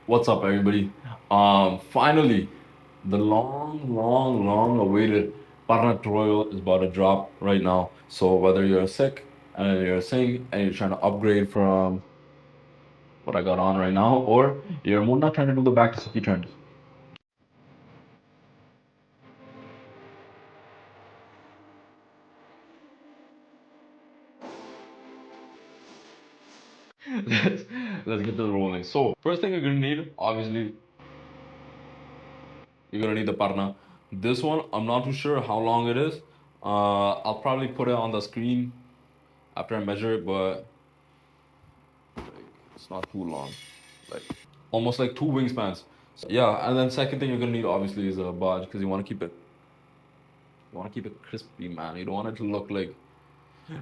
What's up, everybody? Finally, the long awaited Parna tutorial is about to drop right now. So whether you're a Sikh and you're a Singh and you're trying to upgrade from what I got on right now, or you're more not trying to do the back to Sikhi trend. let's, let's get to the rolling. So first thing you're gonna need, obviously, you're gonna need the Parna. This one, I'm not too sure how long it is. I'll probably put it on the screen after I measure it, but like, it's not too long. Like almost like two wingspans. So yeah, and then second thing you're gonna need obviously is a Baaj because you want to keep it crispy, man. You don't want it to look like.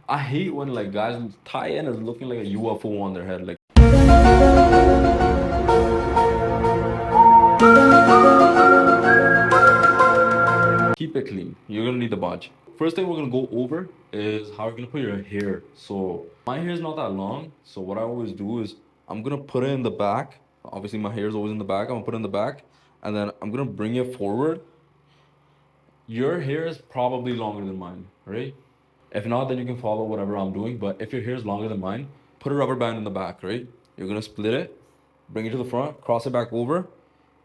I hate when like guys tie in is looking like a UFO on their head. Like keep it clean. You're gonna need the Baaj. First thing we're gonna go over is how you're gonna put your hair. So my hair is not that long, so what I always do is I'm gonna put it in the back. Obviously my hair is always in the back. I'm gonna put it in the back, and then I'm gonna bring it forward. Your hair is probably longer than mine, right? If not, then you can follow whatever I'm doing. But if your hair is longer than mine, put a rubber band in the back, right? You're gonna split it, bring it to the front, cross it back over,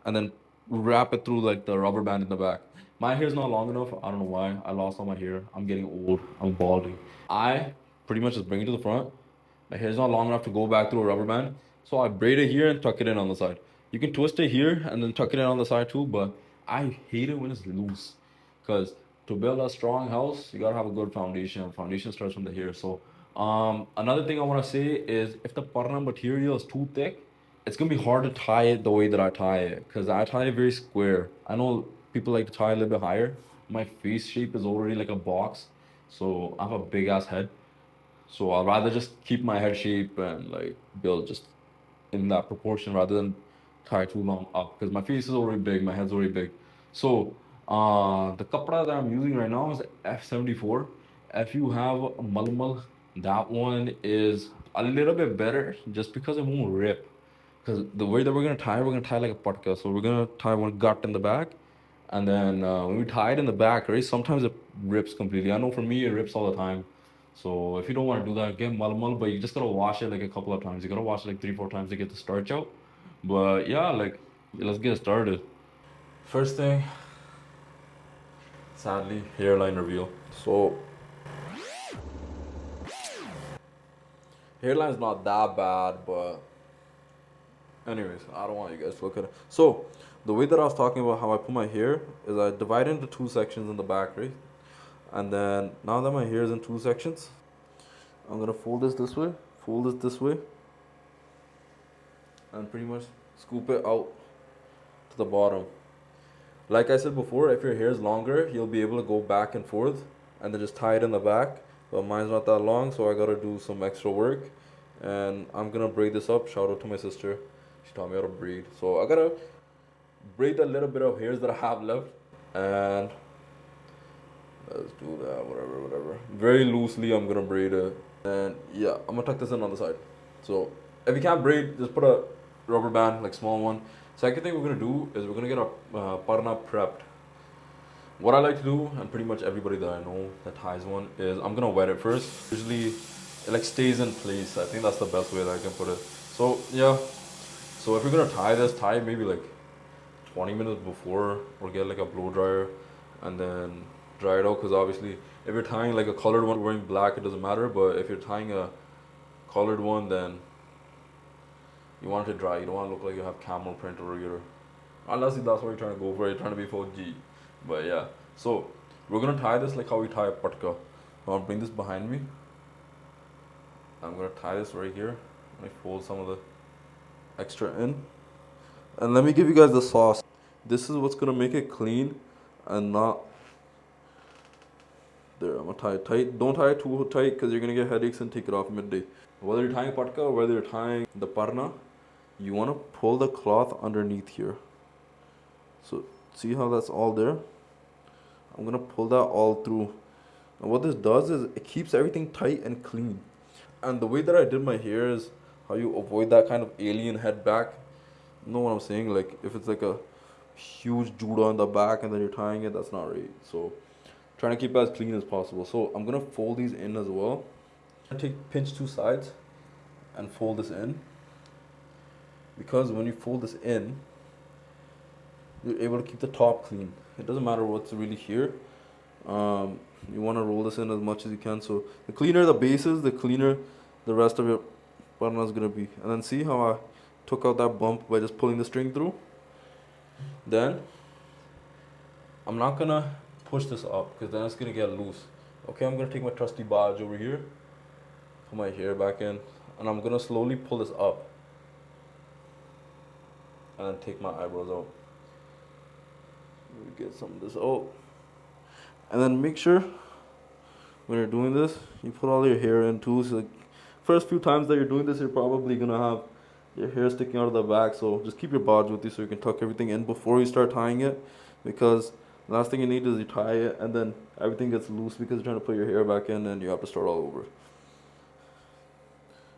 and then wrap it through like the rubber band in the back. My hair's not long enough. I don't know why. I lost all my hair. I'm getting old. I'm balding. I pretty much just bring it to the front. My hair's not long enough to go back through a rubber band. So I braid it here and tuck it in on the side. You can twist it here and then tuck it in on the side too, but I hate it when it's loose. Because to build a strong house, you gotta have a good foundation. Foundation starts from the hair. So another thing I wanna say is if the parna material is too thick, it's gonna be hard to tie it the way that I tie it. Because I tie it very square. I know people like to tie a little bit higher. My face shape is already like a box. So I have a big ass head. So I'll rather just keep my head shape and like build just in that proportion rather than tie too long up because my face is already big, my head's already big. So the kapra that I'm using right now is F74. If you have a malmal, that one is a little bit better just because it won't rip. Because the way that we're gonna tie like a patka. So we're gonna tie one gut in the back, and then when we tie it in the back, right, sometimes it rips completely. I know for me, it rips all the time. So if you don't want to do that, get malmal, but you just gotta wash it like a couple of times. You gotta wash it like 3, 4 times to get the starch out. But yeah, like let's get started. First thing, sadly, hairline reveal. So hairline's not that bad, but anyways, I don't want you guys to look at it. So the way that I was talking about how I put my hair is I divide it into two sections in the back, right? And then now that my hair is in two sections, I'm gonna fold way, this way, and pretty much scoop it out to the bottom. Like I said before, if your hair is longer, you'll be able to go back and forth and then just tie it in the back. But mine's not that long, so I gotta do some extra work. And I'm gonna braid this up. Shout out to my sister. She taught me how to braid. So I gotta braid a little bit of hairs that I have left. And let's do that, whatever. Very loosely, I'm gonna braid it. And yeah, I'm gonna tuck this in on the side. So if you can't braid, just put a rubber band, like small one. Second thing we're gonna do is we're gonna get our parna prepped. What I like to do, and pretty much everybody that I know that ties one, is I'm gonna wet it first. Usually, it like stays in place. I think that's the best way that I can put it. So yeah, so if you're gonna tie this, tie it maybe like 20 minutes before, or get like a blow dryer, and then dry it out. Because obviously, if you're tying like a colored one, wearing black, it doesn't matter. But if you're tying a colored one, then you want it to dry. You don't want to look like you have camel print over your. Unless that's what you're trying to go for. You're trying to be 4G. But yeah. So we're gonna tie this like how we tie a patka. I'm gonna bring this behind me. I'm gonna tie this right here. Let me fold some of the extra in. And let me give you guys the sauce. This is what's gonna make it clean and not there. I'm gonna tie it tight. Don't tie it too tight because you're gonna get headaches and take it off midday. Whether you're tying patka or whether you're tying the parna, you wanna pull the cloth underneath here. So see how that's all there? I'm gonna pull that all through. And what this does is it keeps everything tight and clean. And the way that I did my hair is how you avoid that kind of alien head back. know what I'm saying? Like if it's like a huge judo on the back and then you're tying it, that's not right. So trying to keep it as clean as possible. So I'm gonna fold these in as well. Pinch two sides and fold this in, because when you fold this in, you're able to keep the top clean. It doesn't matter what's really here. You want to roll this in as much as you can. So the cleaner the base is, the cleaner the rest of your Parna is gonna be. And then see how I took out that bump by just pulling the string through. Then I'm not gonna push this up because then it's gonna get loose. Okay, I'm gonna take my trusty Baaj over here, put my hair back in, and I'm gonna slowly pull this up and then take my eyebrows out. Let me get some of this out. And then make sure when you're doing this, you put all your hair in too. So like, first few times that you're doing this, you're probably gonna have your hair sticking out of the back. So just keep your Baaj with you so you can tuck everything in before you start tying it, because the last thing you need is you tie it and then everything gets loose because you're trying to put your hair back in and you have to start all over.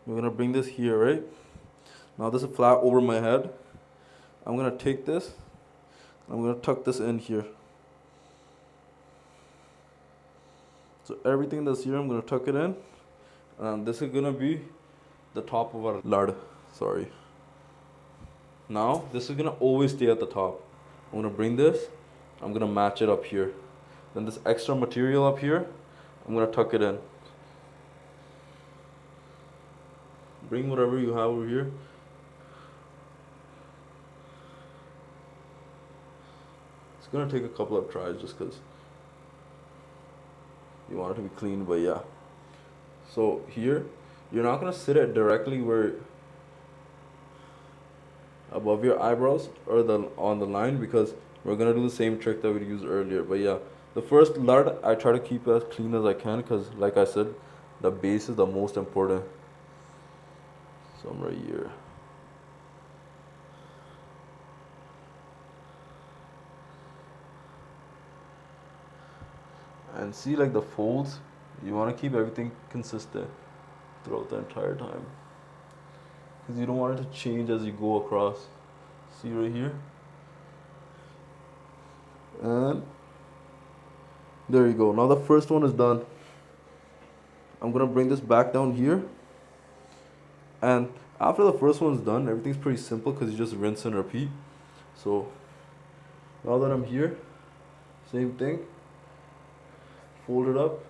We're gonna bring this here, right? Now this is flat over my head. I'm gonna take this, I'm gonna tuck this in here. So everything that's here, I'm gonna tuck it in, and this is gonna be the top of our lard. Sorry. Now this is gonna always stay at the top. I'm gonna bring this, I'm gonna match it up here. Then this extra material up here, I'm gonna tuck it in. Bring whatever you have over here. It's gonna take a couple of tries just because you want it to be clean, but yeah. So here, you're not gonna sit it directly where above your eyebrows or on the line, because we're gonna do the same trick that we used earlier. But yeah, the first lard I try to keep as clean as I can, because like I said, the base is the most important. So I'm right here. And see, like the folds, you want to keep everything consistent throughout the entire time, because you don't want it to change as you go across. See right here, and there you go. Now the first one is done. I'm gonna bring this back down here, and after the first one's done, everything's pretty simple because you just rinse and repeat. So now that I'm here, same thing, fold it up.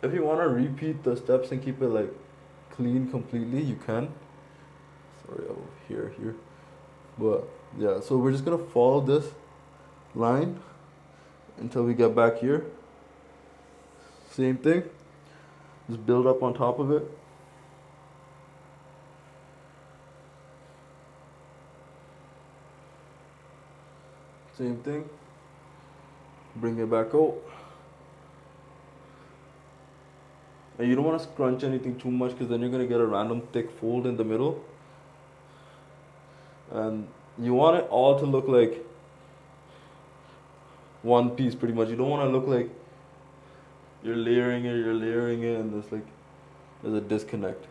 If you want to repeat the steps and keep it like clean completely, you can. Sorry, over here. But yeah, so we're just gonna follow this line until we get back here. Same thing, just build up on top of it. Same thing, bring it back out. And you don't want to scrunch anything too much, because then you're gonna get a random thick fold in the middle. And you want it all to look like one piece pretty much. You don't want to look like you're layering it, and there's a disconnect.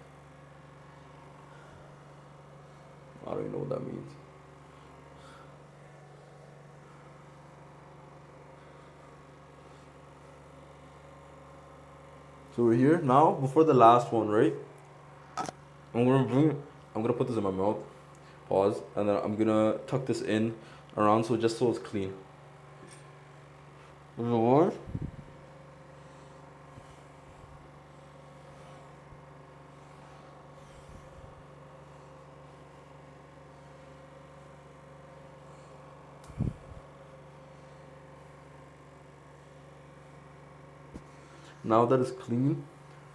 I don't even know what that means. So we're here now. Before the last one, right? I'm gonna put this in my mouth. Pause, and then I'm gonna tuck this in around, so just so it's clean. Lord. Now that it's clean,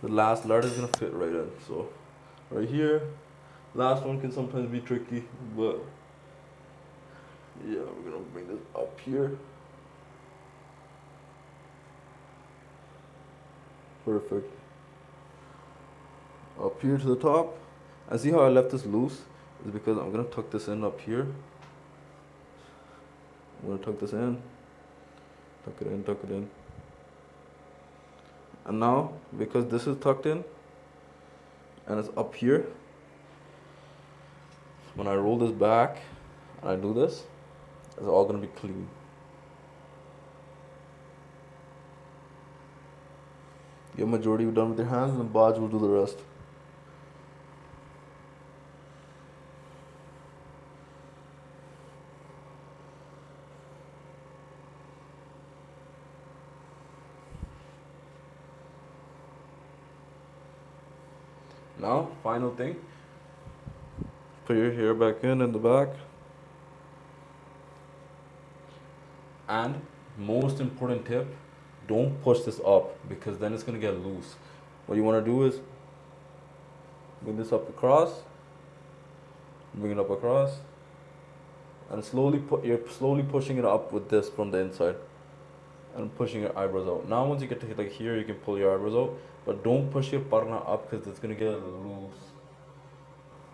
the last lard is gonna fit right in. So right here, last one can sometimes be tricky, but yeah, we're gonna bring this up here. Perfect. Up here to the top. And see how I left this loose? Is because I'm gonna tuck this in up here. I'm gonna tuck this in. Tuck it in. And now, because this is tucked in and it's up here, when I roll this back and I do this, it's all gonna be clean. Get majority done with your hands, and then Baaj will do the rest. Now, final thing. Put your hair back in the back. And most important tip, don't push this up because then it's gonna get loose. What you wanna do is bring this up across, bring it up across, and you're slowly pushing it up with this from the inside and pushing your eyebrows out. Now once you get to like here, you can pull your eyebrows out, but don't push your parna up because it's gonna get loose.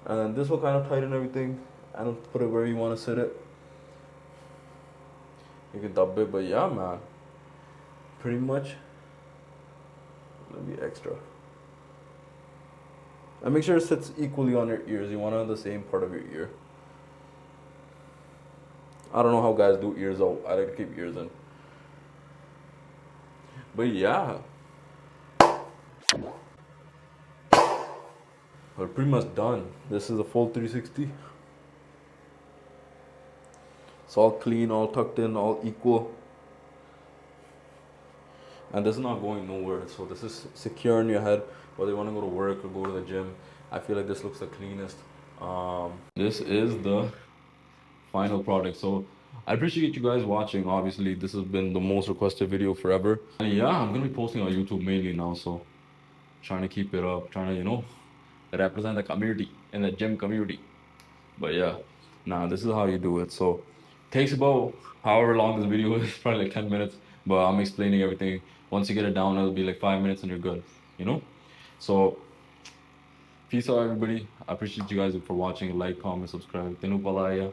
And then this will kind of tighten everything and put it where you want to sit it. You can dub it, but yeah, man, pretty much. Let me extra. And make sure it sits equally on your ears. You want it on the same part of your ear. I don't know how guys do ears out. I like to keep ears in. But yeah, we're pretty much done. This is a full 360. It's all clean, all tucked in, all equal. And this is not going nowhere. So this is secure in your head, whether you want to go to work or go to the gym. I feel like this looks the cleanest. This is the final product. So I appreciate you guys watching. Obviously, this has been the most requested video forever. And yeah, I'm gonna be posting on YouTube mainly now. So trying to keep it up, trying to, represent the community in the gym community. But yeah, nah, this is how you do it. So takes about however long this video is, probably like 10 minutes, but I'm explaining everything. Once you get it down, it'll be like 5 minutes and you're good, So peace out, everybody. I appreciate you guys for watching. Like, comment, subscribe. Tenu palaya.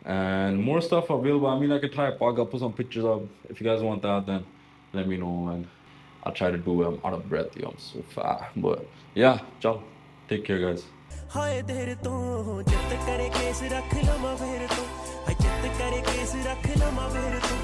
And more stuff available. I mean, I could try a pog. I'll put some pictures up. If you guys want that, then let me know. And I'll try to do it. I'm out of breath, yo. I'm so fat. But yeah, ciao. Take care, guys. ਹਾਏ ਤੇਰੇ ਤੋਂ ਜਿੱਤ ਕਰੇ case ਰੱਖ ਲਵਾਂ ਫੇਰ ਤੋਂ ਹਾਏ ਜਿੱਤ ਕਰੇ ਕੇਸ ਰੱਖ ਲਵਾਂ ਫੇਰ ਤੋਂ